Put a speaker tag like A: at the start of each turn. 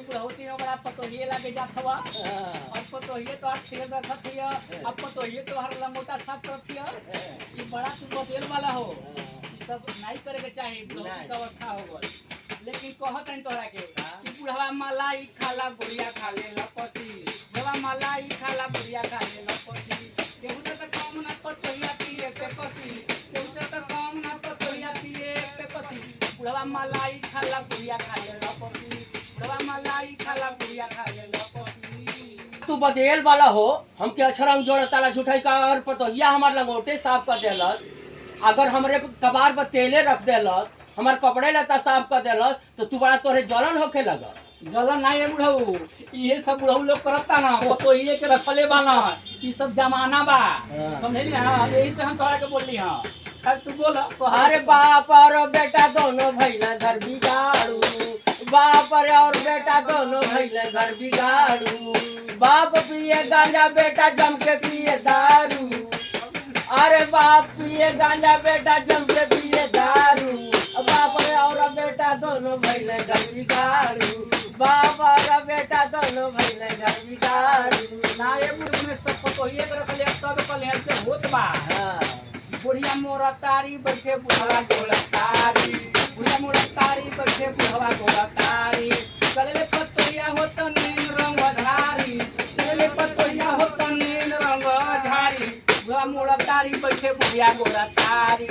A: बुढ़ौती में बड़ा पतोहिए लागे जात हवा और पतोहिए तो हर ठेल रखत हिय अब पतोहिए तो हर लंगोटा साफ करत हिय ये बड़ा तू बदेल वाला हो सब नहीं करे के चाहे बुढ़ौती का अवस्था हो गल लेकिन कहत है तोहरा के कि बुढ़वा मलाई खाला बुढ़िया खा ले लपसी बुढ़वा मलाई खाला बुढ़िया खा ले लपसी केहू तो कम ना पतोहिया पिए पे पसी केहू तो कम ना पतोहिया पिए पे पसी बुढ़वा मलाई खाला बुढ़िया खा ले लपसी बुढ़वा मलाई खाला बुढ़िया खा ले लपसी
B: तू बदेल वाला हो हमके अक्षरंग जोड़ ताला झूठाई का और पतोहिया हमार लंगोटे साफ कर देलस अगर हमरे कबार पर तेले रख देलस हमार कपड़े लता साफ कर देलस तो तू बड़ा तोरे जलन होखे लगा
A: जलन नहीं है बुढ़ऊ ये सब बुढ़ऊ लोग करता ना पतोहिए के रखले बाना ये सब जमाना बा समझली हां यही से हम तोरा के बोलली हां अब तू बोल
B: अरे बाप और बेटा दोनों भैया घर बिगाड़ू बाप और बेटा दोनों भैया घर बिगाड़ू बाप पिए गांजा बेटा जम के पिए दारू अरे बाप पिए गांजा बेटा जम के पिए दारू बाप और बेटा दोनों भैया घर बिगाड़ू बाप और बेटा दोनों भैया घर बिगाड़ू
A: ना ये बुढ़ऊ में सब पतोहिए के रखले सब कल से होत बा बुढ़िया मोरा तारी बैठे बुढ़वा गोला तारी बुढ़िया मोरा तारी बैठे बुढ़वा गोला तारी चले पतोहिया होत नीन रंग धारी चले पतोहिया होत नीन रंग धारी बुढ़वा मोरा तारी बैठे बुढ़िया गोला तारी